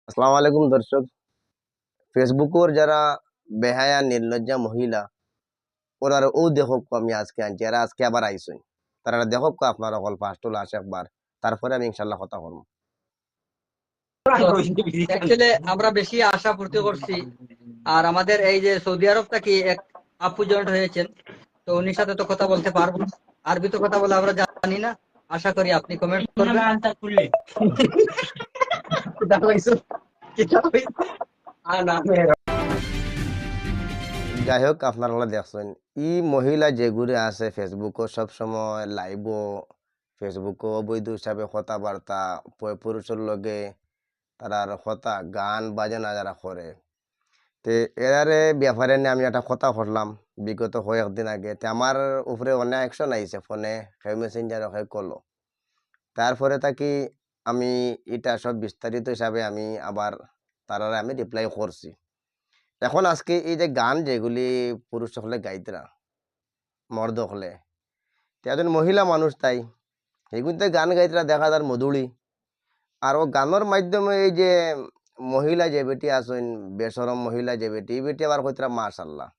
আসসালামু আলাইকুম দর্শক। ফেসবুকের যারা বেহায়া নির্লজ্জা মহিলা ওরা ও দেখক আমি আজকে আনছি, এরা আজকে আবার আইসুন। তারা দেখক আপনার অকল পাঁচটুল আসে একবার, তারপরে আমি ইনশাল্লাহ কথা বলবো। অ্যাকচুয়ালি আমরা বেশি আশা পূর্তি করছি। আর আমাদের এই যে সৌদি আরব থেকে এক আপু জয়েন্ট হয়েছেন, তো উনির সাথে তো কথা বলতে পারবো। আরবি তো কথা বলে আমরা জানি না। আশা করি আপনি কমেন্ট করবেন। কিতাব হইছে, কিতাব হইছে। যাই হোক, আপনারা দেখছেন ই মহিলা যেগুলি আছে ফেসবুকও সবসময় লাইভও, ফেসবুকও অবৈধ হিসাবে কথাবার্তা পুরুষের লগে তারার কথা গান বাজনা যারা করে, তে এরারে ব্যাপারে নিয়ে আমি একটা কথা বললাম বিগত কয়েকদিন আগে। তে আমার উপরে অনেক অ্যাকশন আইছে, ফোনে সেই মেসেঞ্জারে সেই কলো। তারপরে তাকি আমি এটা সব বিস্তারিত হিসাবে আমি আবার তারারে আমি রিপ্লাই করছি। এখন আজকে এই যে গান যেগুলি পুরুষ হলে গাইতরা মর্দ হলে, একজন মহিলা মানুষ তাই এগুলিতে গান গাইতরা দেখা যার মধুড়ি। আর ও গানের মাধ্যমে এই যে মহিলা যে বেটি আছেন, বেসরম মহিলা যে বেটি, এই বেটি আবার কইতরা মাশাল্লাহ।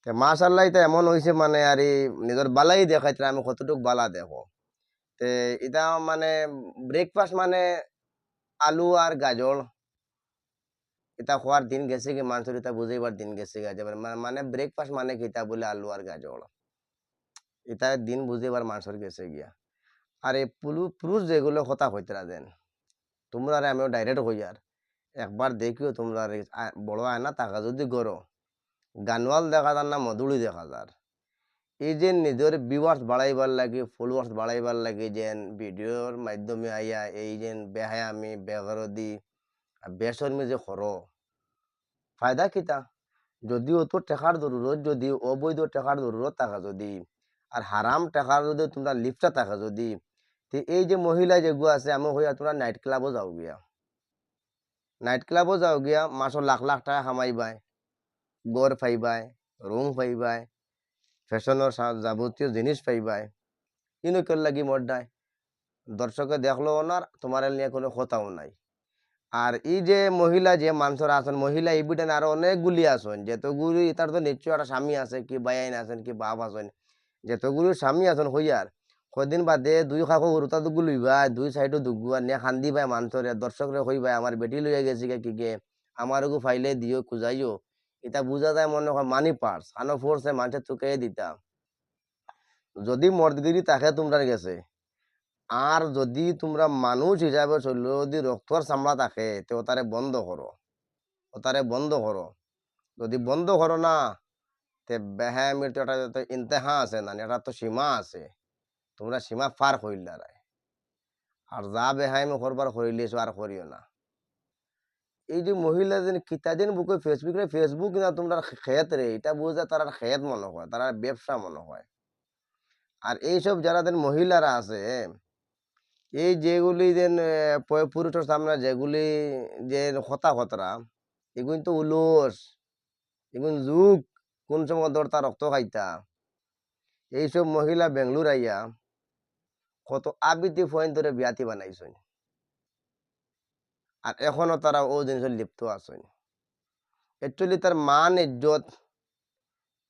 মাশাল্লাহ এটা এমন হয়েছে মানে আর এই নিজের বালাই দেখাইতরা আমি কতটুক বালা দেখো। তে এটা মানে ব্রেকফাস্ট মানে আলু আর গাজর, এটা খোয়ার দিন গেছে কি মানুষের এটা বুঝাইবার দিন গেছে গা। মানে ব্রেকফাস্ট মানে কি এটা বলে আলু আর গাজর, এটা দিন বুঝাইবার মানুষের গেছে গিয়া। আর এই পুরুষ যেগুলো কথা হইতে না দেন, তোমরা আমিও ডাইরেক্ট হই আর একবার দেখিও তোমরা বড় আয়না টাকা যদি গড়ো, গানওয়াল দেখা যার না মধুলি দেখা যার। এই যে নিজের ভিউয়ার্স বাড়াইবার লাগে, ফলোয়ার্স বাড়াইবার লাগে, যেন ভিডিওর মাধ্যমে আইয়া এই যে বেহায়ামি বেগরদি বেশর্মি যে খর ফায়দা কিতা? যদি অত টাকার জরুরত, যদি অবৈধ টাকার জরুরত থাকে যদি, আর হারাম টাকার যদি তোমরা লিপ্তা থাকে যদি, তো এই যে মহিলা যেগুলো আছে আমি হইয়া তোমরা নাইট ক্লাবও যাও গিয়া, নাইট ক্লাবও যাও গিয়া মাসও লাখ লাখ টাকা কামাইবাই, গড় পাইবাই, রুম পাইবাই, ফ্যাশনের যাবতীয় জিনিস পাইবাই। কিন্তু কেউ লাগি মর্দায় দর্শকে দেখলো না, তোমার নিয়ে কোনো কথাও নাই। আর এই যে মহিলা যে মানুষের আছেন, মহিলা এই বিটেন আরো অনেকগুলি আছেন, যেতগুলি তার তো নিশ্চয় একটা স্বামী আছে, কি বাইন আছেন, কি বাপ আছেন, যেতগুলি স্বামী আছেন হইয়ার কদিন বাদে দুই খাকো উরুতা দুগু লইবা, দুই সাইডও দুগুয়া নিয়ে খান্দি ভাই মানুষের দর্শকরে হইবা আমার বেটি লইয়া গেছি কি গে, আমারও ফাইলে দিও খুঁজাইও। এটা বুঝা যায় মনে হয় মানি পার্স আনো ফোর্সে মানুষের চুকে দিতা। যদি মর্দগিরি তাকে তোমরা গেছে, আর যদি তোমরা মানুষ হিসাবে চললে যদি রক্তর চামড়া থাকে তো তারে বন্ধ করো, ওতারে বন্ধ করো। যদি বন্ধ করো না, তে বেহায়ামির তো একটা তো ইন্তেহা আছে না, এটা তো সীমা আছে। তোমরা সীমা পার করিলা রায়। আর যা বেহায়ামি করবার করিলিস আর করিও না। এই যে মহিলা যেন কিতা দিন বুকে ফেসবুক না তোমরা খেত রে, এটা বুঝে তারা খেত মনে হয়, তারা ব্যবসা মনে হয়। আর এইসব যারা মহিলারা আছে, এই যেগুলি যেন পুরুষের সামনে যেগুলি যে হতা খতরা, এগুলি তো উলস, এগুন যুগ কোন সময় দরতা রক্ত খাইতা। এইসব মহিলা বেঙ্গলোর আইয়া কত আবৃত্তি পয়েন্ট ধরে বিয়াতি বানাইছেন, আর এখনো তারা ও জিনিসের লিপ্ত আছেন। একচুয়ালি তার মান ইজ্জত,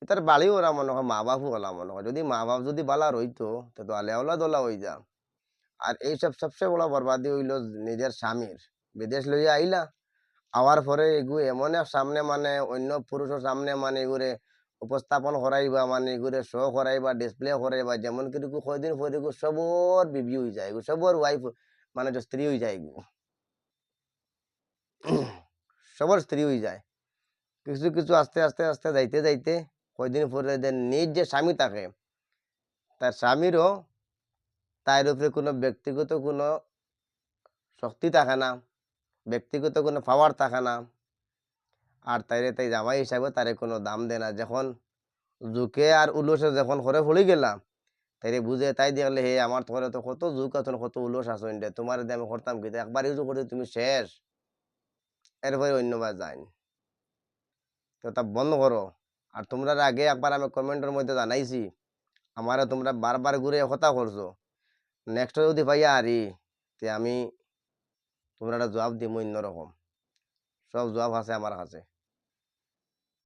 তার বাড়ি ওরা মনে হয় মা বাপও ওলা মনে হয়, যদি মা বাপ যদি বালা রইতো তো আলেওলা দোলা হয়ে যা। আর এইসব সবচেয়ে বড় বরবাদি হইল নিজের স্বামীর, বিদেশ লইয়া আইলা, আওয়ার পরে এগু এমন এক সামনে মানে অন্য পুরুষের সামনে মানে এগুরে উপস্থাপন করাইবা, মানে এগুরে শো করাইবা, ডিসপ্লে করাইবা, যেমন কিন্তু কয়দিন পরে এগু সবর বিবি হয়ে যায়, এগু সবর ওয়াইফ মানে যে স্ত্রী হয়ে যায়, এগু সবর স্ত্রী হয়ে যায়। কিছু কিছু আস্তে আস্তে আস্তে যাইতে যাইতে কয়দিন পরে নিজ যে স্বামী থাকে, তার স্বামীরও তার উপরে কোনো ব্যক্তিগত কোনো শক্তি থাকে না, ব্যক্তিগত কোনো পাওয়ার থাকে না। আর তাইরে তাই জামাই হিসাবে তারে কোনো দাম দেয় না। যখন জুকে আর উল্লাসে যখন ঘরে পড়ে গেলাম, তাইরে বুঝে তাই দেখলে হে আমার ঘরে তো কত জুক আছেন, কত উল্লাস আছেন রে, তোমার দিয়ে আমি করতাম কি, একবার ইউজ করে তুমি শেষ, এরপরে অন্যবার যাই। তো তা বন্ধ করো। আর তোমরা আগে একবার আমি কমেন্টের মধ্যে জানাইছি, আমারে তোমরা বারবার ঘুরে কথা করছো, নেক্সট যদি ভাইয়া আরি তে আমি তোমরা একটা জবাব দিব অন্যরকম। সব জবাব আছে আমার কাছে।